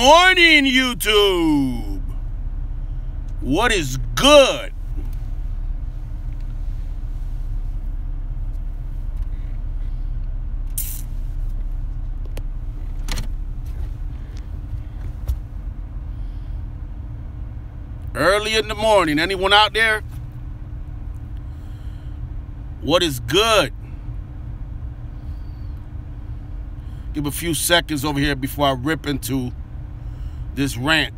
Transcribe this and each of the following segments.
morning, YouTube. What is good? Early in the morning. Anyone out there? What is good? Give a few seconds over here before I rip into this rant.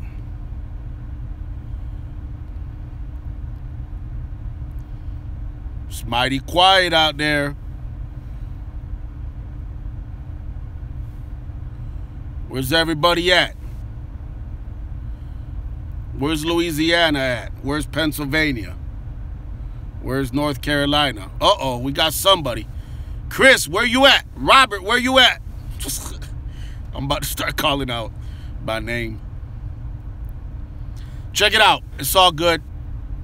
It's mighty quiet out there. Where's everybody at? Where's Louisiana at? Where's Pennsylvania? Where's North Carolina? Uh-oh, we got somebody. Chris, where you at? Robert, where you at? I'm about to start calling out by name. Check it out. It's all good.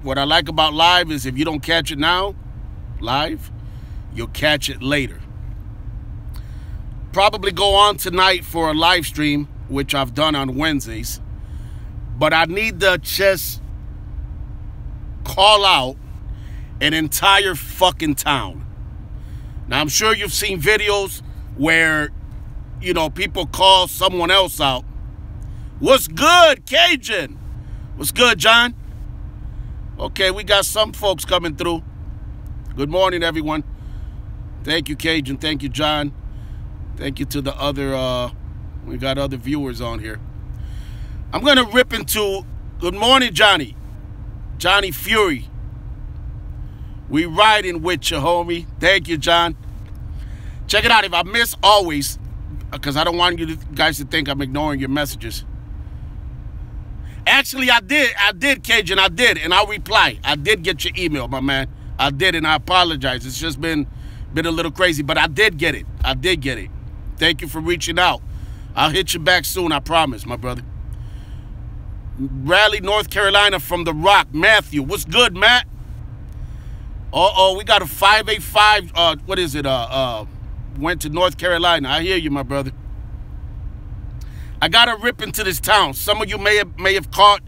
What I like about live is if you don't catch it now, live, you'll catch it later. Probably go on tonight for a live stream, which I've done on Wednesdays. But I need to just call out an entire fucking town. Now, I'm sure you've seen videos where, you know, people call someone else out. What's good, Cajun? What's good, John? Okay, we got some folks coming through. Good morning, everyone. Thank you, Cajun. Thank you, John. Thank you to the other, we got other viewers on here. I'm going to rip into, good morning, Johnny. Johnny Fury. We riding with you, homie. Thank you, John. Check it out. If I miss, always, because I don't want you guys to think I'm ignoring your messages. Actually, I did, Cajun, I did, and I'll reply. I did get your email, my man. I did, and I apologize. It's just been a little crazy, but I did get it. I did get it. Thank you for reaching out. I'll hit you back soon, I promise, my brother. Raleigh, North Carolina from The Rock. Matthew, what's good, Matt? Uh-oh, we got a 585, what is it, went to North Carolina. I hear you, my brother. I got to rip into this town. Some of you may have caught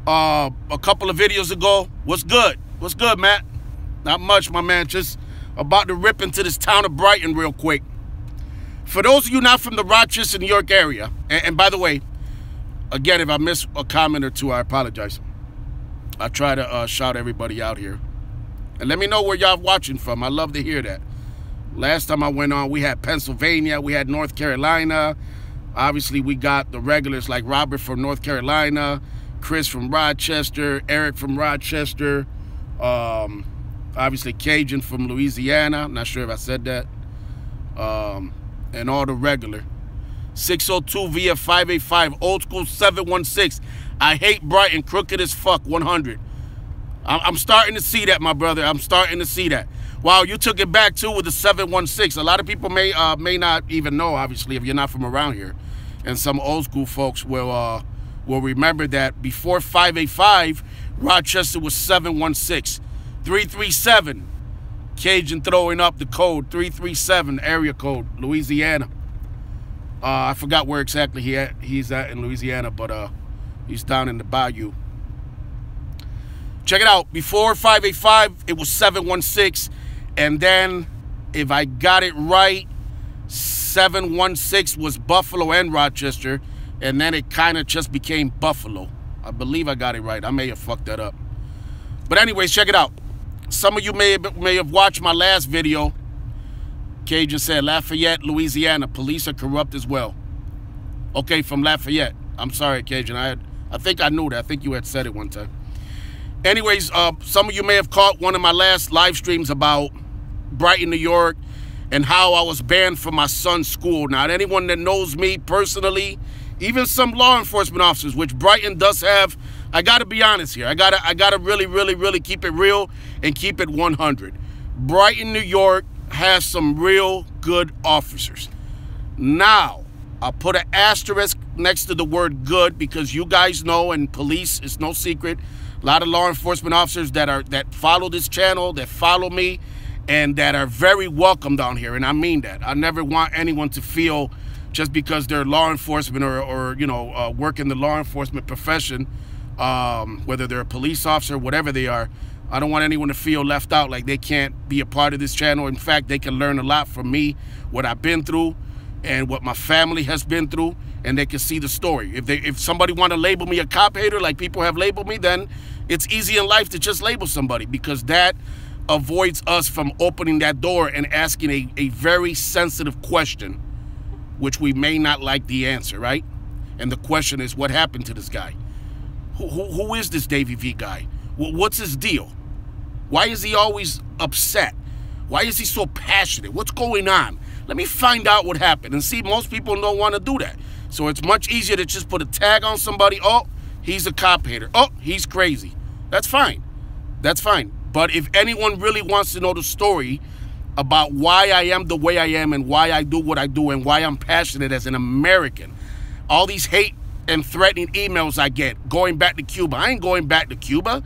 a couple of videos ago. What's good? What's good, Matt? Not much, my man. Just about to rip into this town of Brighton real quick. For those of you not from the Rochester, New York area, and by the way, again, if I miss a comment or two, I apologize. I try to shout everybody out here. And let me know where y'all watching from. I love to hear that. Last time I went on, we had Pennsylvania. We had North Carolina. Obviously, we got the regulars like Robert from North Carolina, Chris from Rochester, Eric from Rochester, obviously Cajun from Louisiana. I'm not sure if I said that. And all the regular. 602 via 585, old school 716. I hate Brighton, crooked as fuck, 100. I'm starting to see that, my brother. I'm starting to see that. Wow, you took it back, too, with the 716. A lot of people may not even know, obviously, if you're not from around here. And some old school folks will remember that before 585, Rochester was 716. 337, Cajun throwing up the code, 337, area code, Louisiana. I forgot where exactly he's at in Louisiana, but he's down in the bayou. Check it out. Before 585, it was 716. And then, if I got it right, 716 was Buffalo and Rochester. And then it kind of just became Buffalo. I believe I got it right. I may have fucked that up. But anyways, check it out. Some of you may have watched my last video. Cajun said, Lafayette, Louisiana, police are corrupt as well. Okay, from Lafayette. I'm sorry, Cajun. I think I knew that. I think you had said it one time. Anyways, some of you may have caught one of my last live streams about Brighton, New York, and how I was banned from my son's school. Now, anyone that knows me personally, even some law enforcement officers, which Brighton does have, I got to be honest here. I gotta really, really, really keep it real and keep it 100. Brighton, New York has some real good officers. Now, I'll put an asterisk next to the word good because you guys know, and police, it's no secret, a lot of law enforcement officers that follow this channel, that follow me, and that are very welcome down here, and I mean that. I never want anyone to feel just because they're law enforcement or you know, work in the law enforcement profession, whether they're a police officer, whatever they are. I don't want anyone to feel left out, like they can't be a part of this channel. In fact, they can learn a lot from me, what I've been through and what my family has been through, and they can see the story. If somebody want to label me a cop hater like people have labeled me, then it's easy in life to just label somebody, because that avoids us from opening that door and asking a very sensitive question, which we may not like the answer, right? And the question is, what happened to this guy? Who is this Davy V guy? What's his deal? Why is he always upset? Why is he so passionate? What's going on? Let me find out what happened. And see, most people don't want to do that. So it's much easier to just put a tag on somebody. Oh, he's a cop hater. Oh, he's crazy. That's fine. That's fine. But if anyone really wants to know the story about why I am the way I am and why I do what I do and why I'm passionate as an American, all these hate and threatening emails I get going back to Cuba. I ain't going back to Cuba.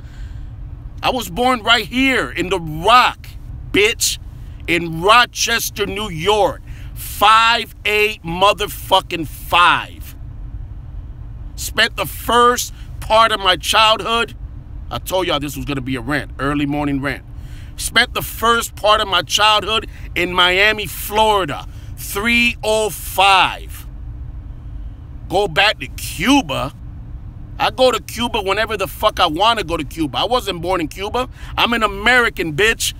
I was born right here in the Rock, bitch, in Rochester, New York. 5'8" motherfucking 5. Spent the first part of my childhood, I told y'all this was going to be a rant, early morning rant. Spent the first part of my childhood in Miami, Florida. 305. Go back to Cuba? I go to Cuba whenever the fuck I want to go to Cuba. I wasn't born in Cuba. I'm an American, bitch.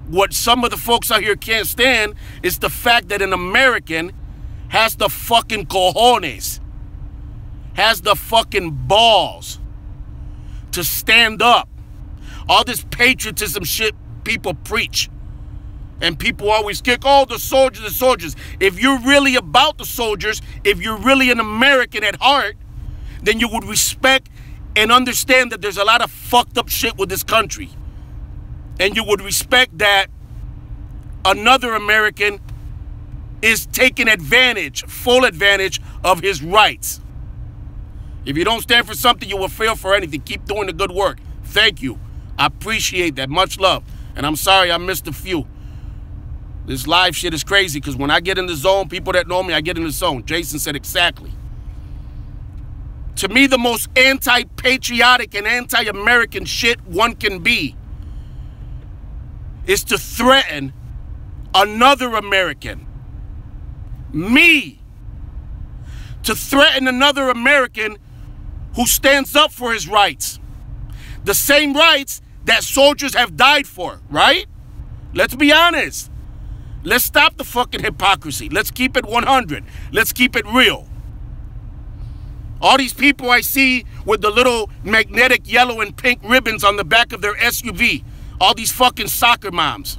What some of the folks out here can't stand is the fact that an American has the fucking cojones, has the fucking balls to stand up. All this patriotism shit people preach. And people always kick, oh, the soldiers, the soldiers. If you're really about the soldiers, if you're really an American at heart, then you would respect and understand that there's a lot of fucked up shit with this country. And you would respect that another American is taking advantage, full advantage of his rights. If you don't stand for something, you will fail for anything. Keep doing the good work. Thank you. I appreciate that. Much love. And I'm sorry I missed a few. This live shit is crazy because when I get in the zone, people that know me, I get in the zone. Jason said exactly. To me, the most anti-patriotic and anti-American shit one can be is to threaten another American. Me. To threaten another American who stands up for his rights. The same rights that soldiers have died for, right? Let's be honest. Let's stop the fucking hypocrisy. Let's keep it 100. Let's keep it real. All these people I see with the little magnetic yellow and pink ribbons on the back of their SUV. All these fucking soccer moms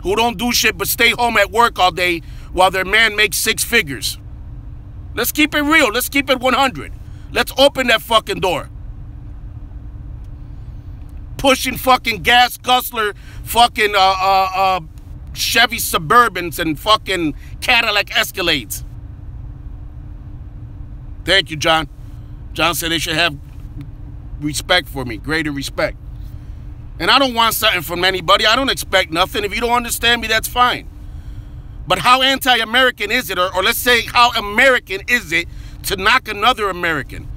who don't do shit but stay home at work all day while their man makes 6 figures. Let's keep it real. Let's keep it 100. Let's open that fucking door. Pushing fucking gas guzzler fucking Chevy Suburbans and fucking Cadillac Escalades. Thank you, John. John said they should have respect for me, greater respect. And I don't want something from anybody. I don't expect nothing. If you don't understand me, that's fine. But how anti-American is it, or let's say how American is it to knock another American?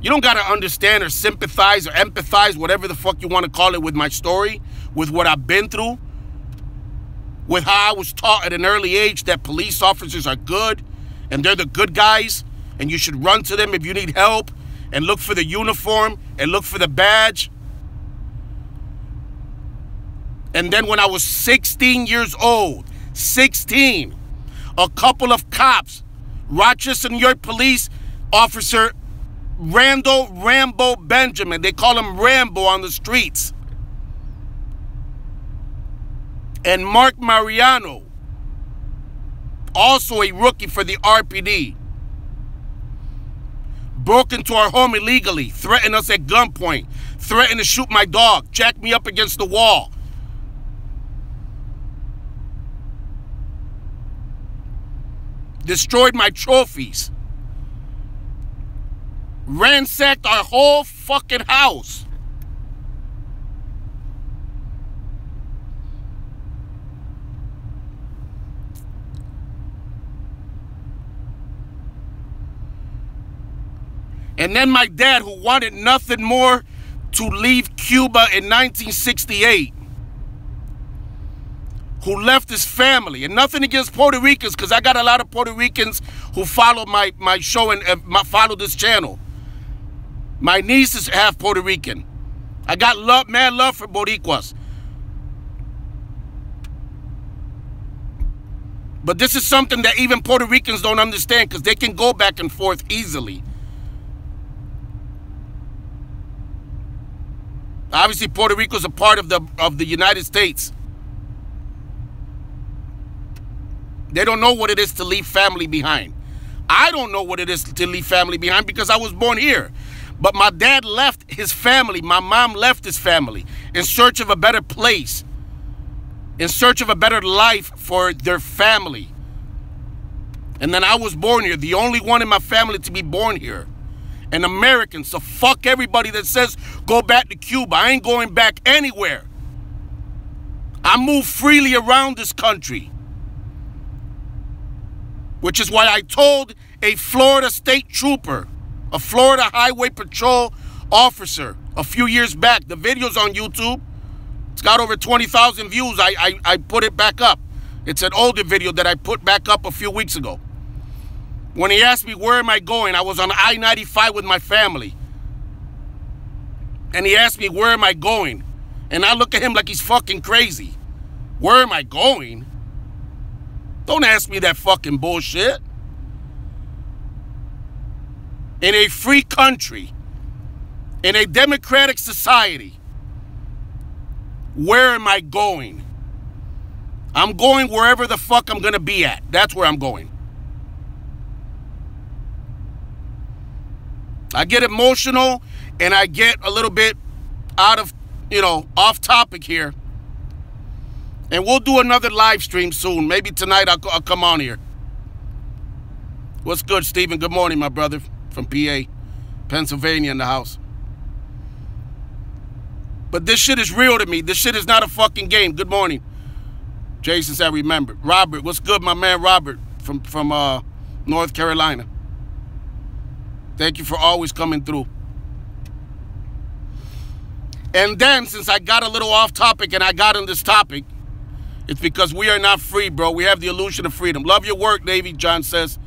You don't got to understand or sympathize or empathize, whatever the fuck you want to call it, with my story, with what I've been through, with how I was taught at an early age that police officers are good and they're the good guys and you should run to them if you need help and look for the uniform and look for the badge. And then when I was 16 years old, 16, a couple of cops, Rochester, New York police officer Randall Rambo Benjamin, they call him Rambo on the streets, and Mark Mariano, also a rookie for the RPD, broke into our home illegally, threatened us at gunpoint, threatened to shoot my dog, jacked me up against the wall. Destroyed my trophies. Ransacked our whole fucking house. And then my dad, who wanted nothing more to leave Cuba in 1968, who left his family, and nothing against Puerto Ricans, because I got a lot of Puerto Ricans who follow my show and follow this channel. My niece is half Puerto Rican. I got love, mad love for Boricuas. But this is something that even Puerto Ricans don't understand, because they can go back and forth easily. Obviously, Puerto Rico is a part of the United States. They don't know what it is to leave family behind. I don't know what it is to leave family behind because I was born here. But my dad left his family. My mom left his family in search of a better place, in search of a better life for their family. And then I was born here, the only one in my family to be born here. An American. So fuck everybody that says go back to Cuba. I ain't going back anywhere. I move freely around this country. Which is why I told a Florida state trooper, a Florida Highway Patrol officer, a few years back. The video's on YouTube. It's got over 20,000 views. I put it back up. It's an older video that I put back up a few weeks ago. When he asked me, where am I going? I was on I-95 with my family. And he asked me, where am I going? And I look at him like he's fucking crazy. Where am I going? Don't ask me that fucking bullshit. In a free country, in a democratic society, where am I going? I'm going wherever the fuck I'm gonna be at. That's where I'm going. I get emotional and I get a little bit out of, off topic here. And we'll do another live stream soon. Maybe tonight I'll come on here. What's good, Stephen? Good morning, my brother from PA, Pennsylvania in the house. But this shit is real to me. This shit is not a fucking game. Good morning. Jason said I remember. Robert, what's good, my man Robert from North Carolina. Thank you for always coming through. And then, since I got a little off topic and I got on this topic, it's because we are not free, bro. We have the illusion of freedom. Love your work, Davy, John says.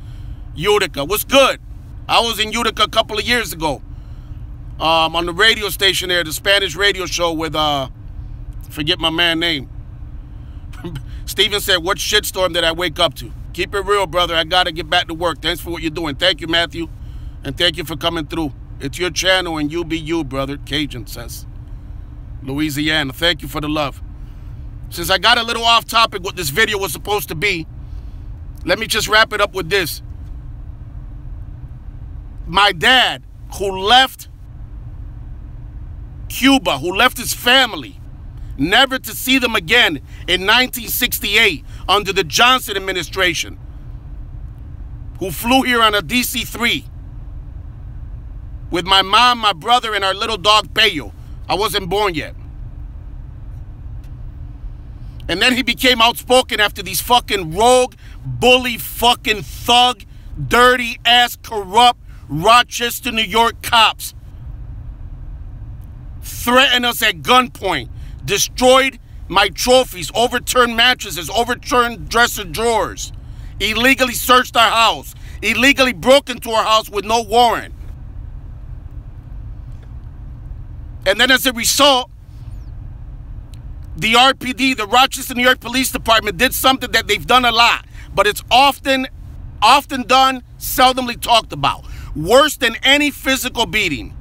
Utica, what's good? I was in Utica a couple of years ago. On the radio station there, the Spanish radio show with, forget my man's name. Steven said, what shitstorm did I wake up to? Keep it real, brother. I got to get back to work. Thanks for what you're doing. Thank you, Matthew. And thank you for coming through. It's your channel and you be you, brother. Cajun says. Louisiana, thank you for the love. Since I got a little off topic what this video was supposed to be, let me just wrap it up with this. My dad, who left Cuba, who left his family, never to see them again in 1968 under the Johnson administration, who flew here on a DC-3 with my mom, my brother, and our little dog, Peyo. I wasn't born yet. And then he became outspoken after these fucking rogue, bully, fucking thug, dirty ass, corrupt Rochester, New York cops threatened us at gunpoint, destroyed my trophies, overturned mattresses, overturned dresser drawers, illegally searched our house, illegally broke into our house with no warrant. And then as a result, the RPD, the Rochester, New York Police Department, did something that they've done a lot, but it's often done, seldomly talked about. Worse than any physical beating.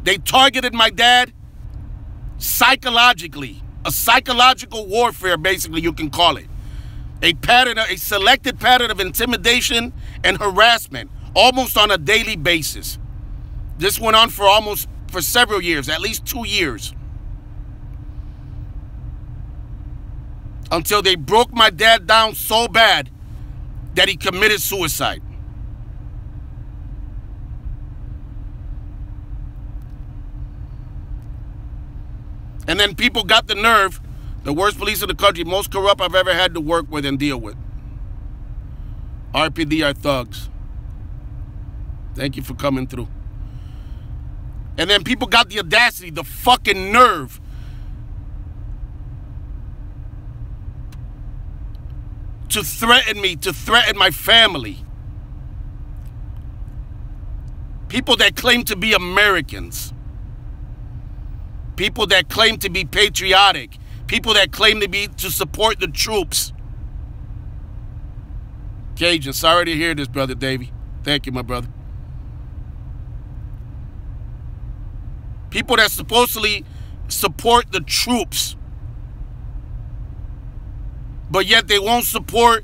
They targeted my dad psychologically. A psychological warfare, basically, you can call it. A selected pattern of intimidation and harassment, almost on a daily basis. This went on for several years, at least 2 years. Until they broke my dad down so bad that he committed suicide. And then people got the nerve, the worst police in the country, most corrupt I've ever had to work with and deal with. RPD are thugs. Thank you for coming through. And then people got the audacity, the fucking nerve to threaten me, to threaten my family. People that claim to be Americans. People that claim to be patriotic. People that claim to support the troops. Cajun, sorry to hear this, Brother Davy. Thank you, my brother. People that supposedly support the troops, but yet they won't support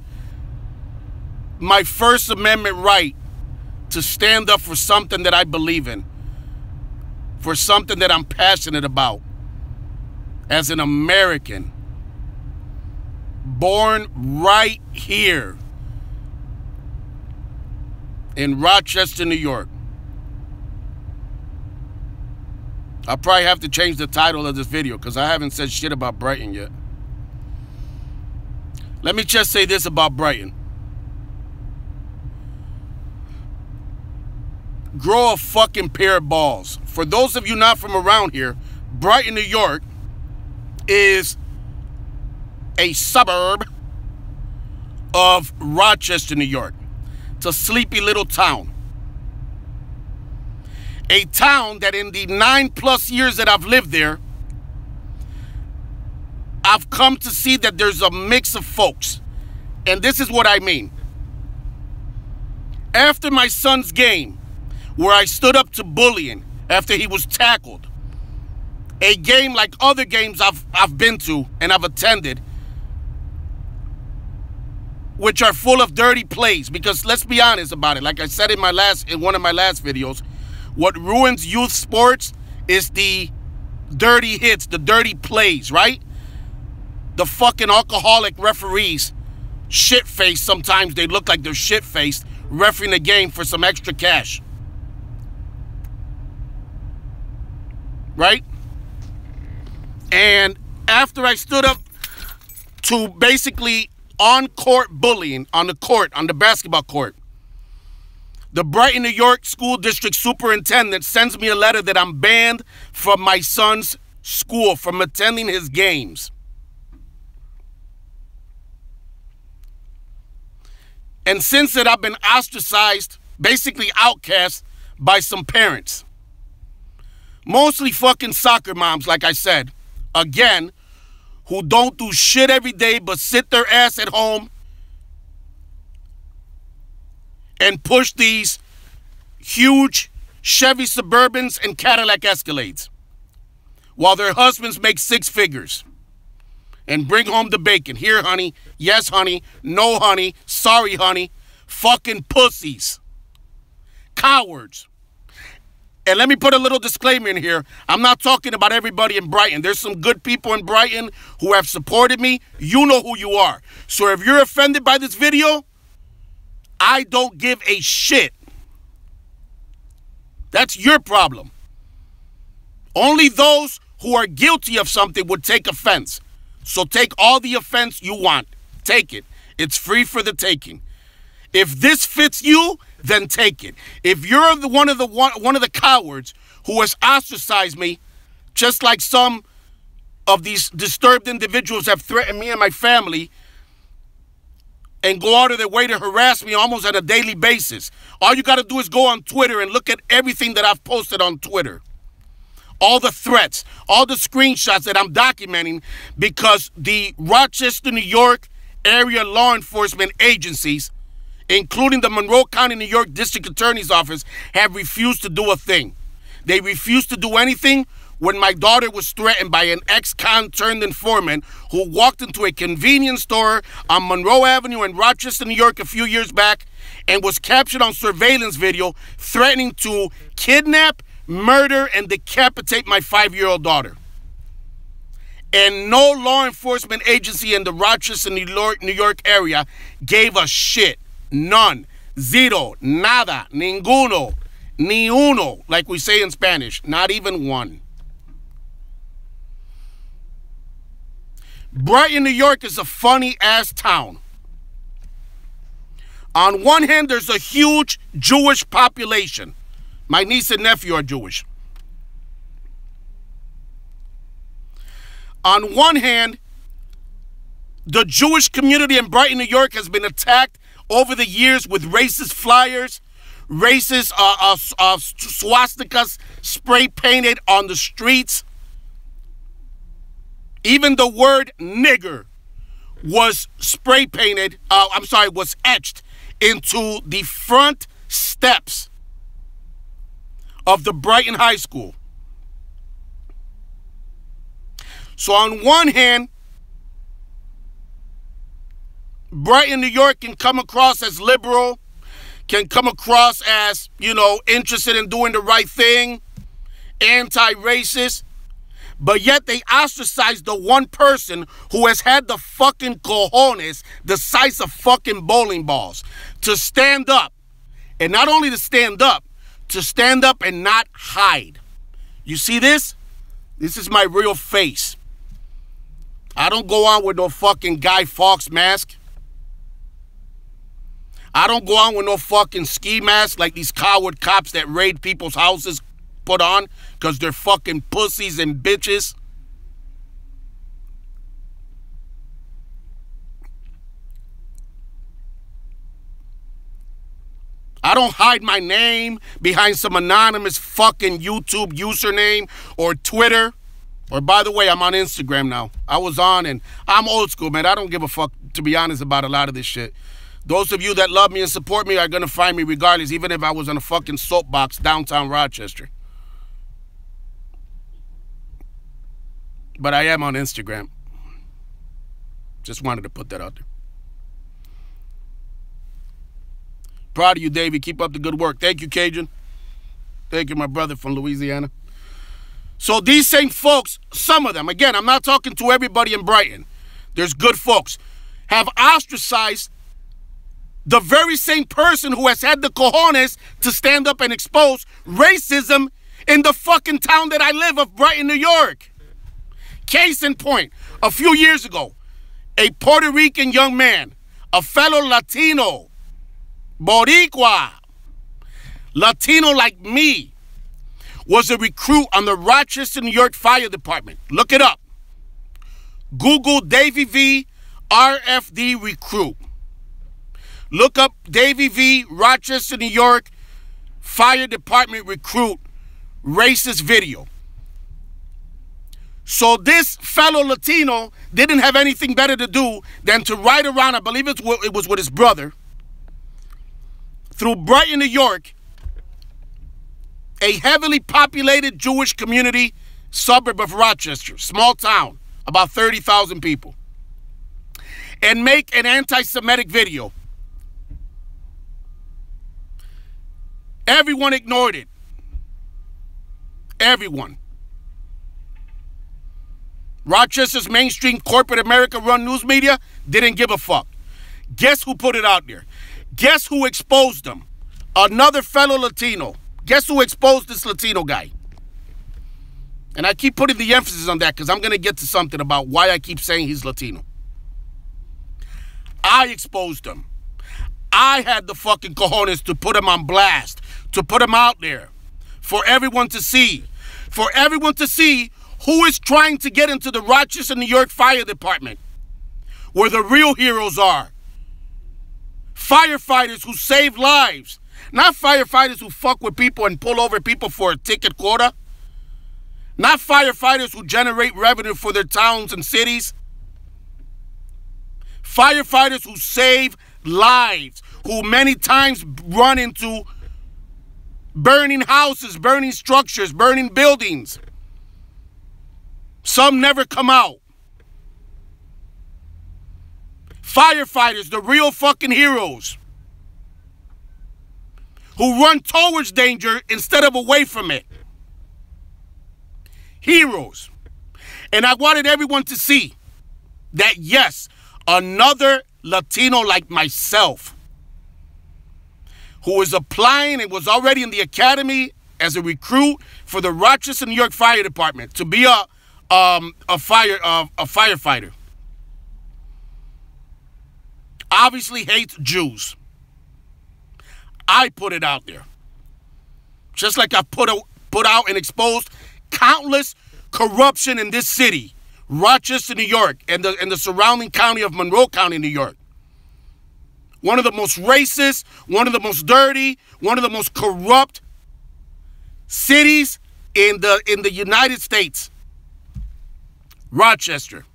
my First Amendment right to stand up for something that I believe in, for something that I'm passionate about as an American, born right here in Rochester, New York. I'll probably have to change the title of this video because I haven't said shit about Brighton yet. Let me just say this about Brighton. Grow a fucking pair of balls. For those of you not from around here, Brighton, New York is a suburb of Rochester, New York. It's a sleepy little town. A town that in the 9+ years that I've lived there, I've come to see that there's a mix of folks. And this is what I mean. After my son's game, where I stood up to bullying after he was tackled, a game like other games I've been to and I've attended, which are full of dirty plays, because let's be honest about it. Like I said in one of my last videos, what ruins youth sports is the dirty hits, the dirty plays, right? The fucking alcoholic referees, shit-faced sometimes. They look like they're shit-faced, refereeing the game for some extra cash. Right? And after I stood up to basically on-court bullying, on the basketball court, the Brighton, New York School District Superintendent sends me a letter that I'm banned from my son's school, from attending his games. And since then, I've been ostracized, basically outcast by some parents. Mostly fucking soccer moms, like I said. Again, who don't do shit every day but sit their ass at home and push these huge Chevy Suburbans and Cadillac Escalades while their husbands make 6 figures and bring home the bacon. Here, honey. Yes, honey. No, honey. Sorry, honey. Fucking pussies. Cowards. And let me put a little disclaimer in here. I'm not talking about everybody in Brighton. There's some good people in Brighton who have supported me. You know who you are. So if you're offended by this video, I don't give a shit. That's your problem. Only those who are guilty of something would take offense. So take all the offense you want. Take it. It's free for the taking. If this fits you, then take it. If you're one of the cowards who has ostracized me, just like some of these disturbed individuals have threatened me and my family and go out of their way to harass me almost on a daily basis, all you got to do is go on Twitter and look at everything that I've posted on Twitter. All the threats, all the screenshots that I'm documenting, because the Rochester, New York area law enforcement agencies, including the Monroe County, New York District Attorney's Office, have refused to do a thing. They refused to do anything when my daughter was threatened by an ex-con turned informant who walked into a convenience store on Monroe Avenue in Rochester, New York a few years back and was captured on surveillance video threatening to kidnap, murder, and decapitate my 5-year-old daughter. And no law enforcement agency in the Rochester, New York area gave a shit. None. Zero. Nada. Ninguno. Ni uno, like we say in Spanish. Not even one. Brighton, New York is a funny-ass town. On one hand, there's a huge Jewish population. My niece and nephew are Jewish. On one hand, the Jewish community in Brighton, New York has been attacked over the years with racist flyers, racist swastikas spray painted on the streets. Even the word nigger was spray painted, was etched into the front steps of the Brighton High School. So on one hand, Brighton, New York can come across as liberal, can come across as, interested in doing the right thing, anti-racist, but yet they ostracize the one person who has had the fucking cojones, the size of fucking bowling balls, to stand up. And not only to stand up and not hide. You see this? This is my real face. I don't go on with no fucking Guy Fawkes mask. I don't go on with no fucking ski mask like these coward cops that raid people's houses put on because they're fucking pussies and bitches. I don't hide my name behind some anonymous fucking YouTube username or Twitter. Or, by the way, I'm on Instagram now. I was on, and I'm old school, man. I don't give a fuck, to be honest, about a lot of this shit. Those of you that love me and support me are going to find me regardless, even if I was on a fucking soapbox downtown Rochester. But I am on Instagram. Just wanted to put that out there. Proud of you, Davy. Keep up the good work. Thank you, Cajun. Thank you, my brother from Louisiana. So these same folks, some of them, again, I'm not talking to everybody in Brighton. There's good folks, have ostracized the very same person who has had the cojones to stand up and expose racism in the fucking town that I live of, Brighton, New York. Case in point, a few years ago, a Puerto Rican young man, a fellow Latino, Boricua, Latino like me, was a recruit on the Rochester, New York Fire Department. Look it up. Google Davy V RFD recruit. Look up Davy V Rochester, New York Fire Department recruit racist video. So this fellow Latino didn't have anything better to do than to ride around, I believe it was with his brother, through Brighton, New York, a heavily populated Jewish community suburb of Rochester, small town, about 30,000 people, and make an anti-Semitic video. Everyone ignored it. Everyone. Rochester's mainstream corporate America-run news media didn't give a fuck. Guess who put it out there? Guess who exposed them? Another fellow Latino. Guess who exposed this Latino guy? And I keep putting the emphasis on that because I'm going to get to something about why I keep saying he's Latino. I exposed him. I had the fucking cojones to put him on blast, to put him out there for everyone to see. For everyone to see who is trying to get into the Rochester, New York Fire Department, where the real heroes are. Firefighters who save lives. Not firefighters who fuck with people and pull over people for a ticket quota. Not firefighters who generate revenue for their towns and cities. Firefighters who save lives, who many times run into burning houses, burning structures, burning buildings. Some never come out. Firefighters, the real fucking heroes, who run towards danger instead of away from it. Heroes. And I wanted everyone to see that, yes, another Latino like myself, who is applying and was already in the academy as a recruit for the Rochester, New York Fire Department to be a firefighter, obviously hates Jews. I put it out there. Just like I put out and exposed countless corruption in this city, Rochester, New York, and the surrounding county of Monroe County, New York. One of the most racist, one of the most dirty, one of the most corrupt cities in the United States. Rochester.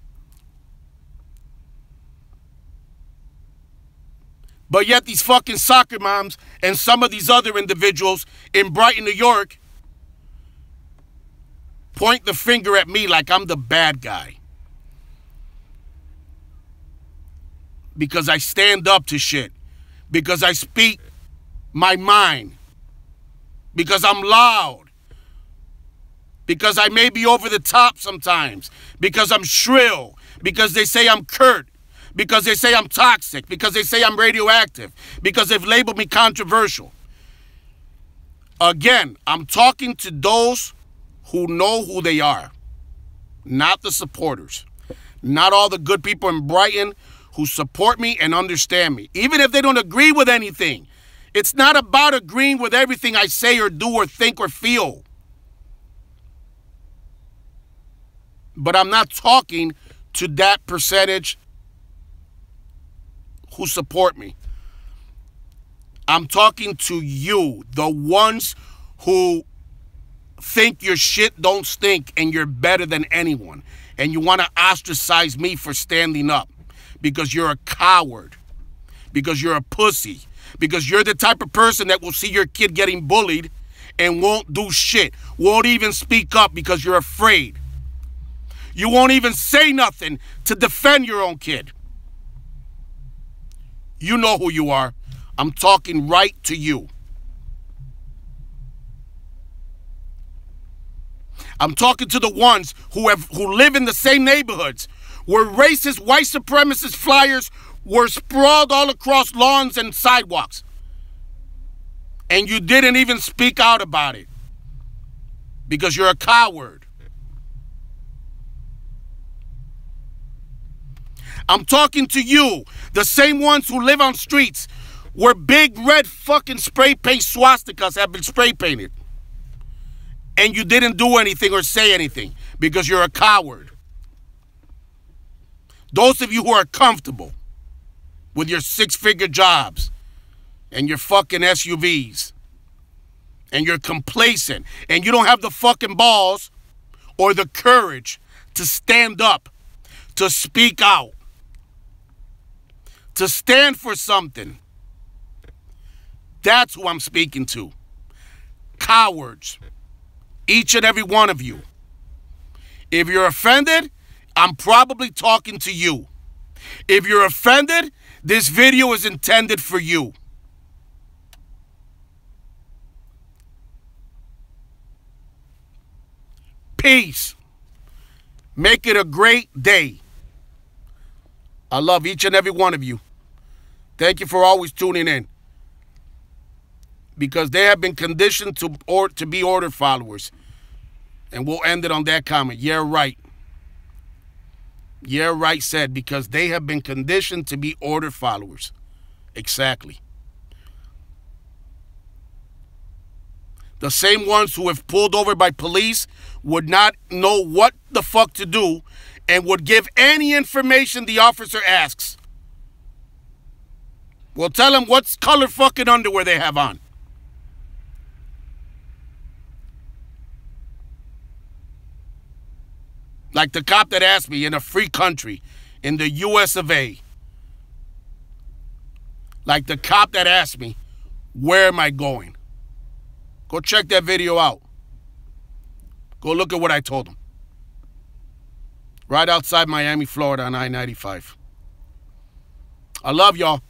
But yet these fucking soccer moms and some of these other individuals in Brighton, New York point the finger at me like I'm the bad guy. Because I stand up to shit. Because I speak my mind. Because I'm loud. Because I may be over the top sometimes. Because I'm shrill. Because they say I'm curt. Because they say I'm toxic. Because they say I'm radioactive. Because they've labeled me controversial. Again, I'm talking to those who know who they are. Not the supporters. Not all the good people in Brighton who support me and understand me. Even if they don't agree with anything. It's not about agreeing with everything I say or do or think or feel. But I'm not talking to that percentage who support me. I'm talking to you, the ones who think your shit don't stink and you're better than anyone. And you want to ostracize me for standing up because you're a coward, because you're a pussy, because you're the type of person that will see your kid getting bullied and won't do shit, won't even speak up because you're afraid. You won't even say nothing to defend your own kid. You know who you are. I'm talking right to you. I'm talking to the ones who live in the same neighborhoods where racist white supremacist flyers were sprawled all across lawns and sidewalks. And you didn't even speak out about it because you're a coward. I'm talking to you, the same ones who live on streets where big red fucking spray paint swastikas have been spray painted. And you didn't do anything or say anything because you're a coward. Those of you who are comfortable with your six-figure jobs and your fucking SUVs and you're complacent and you don't have the fucking balls or the courage to stand up, to speak out, to stand for something. That's who I'm speaking to. Cowards. Each and every one of you. If you're offended, I'm probably talking to you. If you're offended, this video is intended for you. Peace. Make it a great day. I love each and every one of you. Thank you for always tuning in. Because they have been conditioned to be order followers. And we'll end it on that comment. Yeah, right. Yeah, right said. Because they have been conditioned to be order followers. Exactly. The same ones who, if pulled over by police, would not know what the fuck to do and would give any information the officer asks. Well, tell them what color fucking underwear they have on. Like the cop that asked me in a free country, in the US of A. Like the cop that asked me, where am I going? Go check that video out. Go look at what I told him. Right outside Miami, Florida on I-95. I love y'all.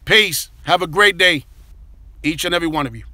Peace. Have a great day. Each and every one of you.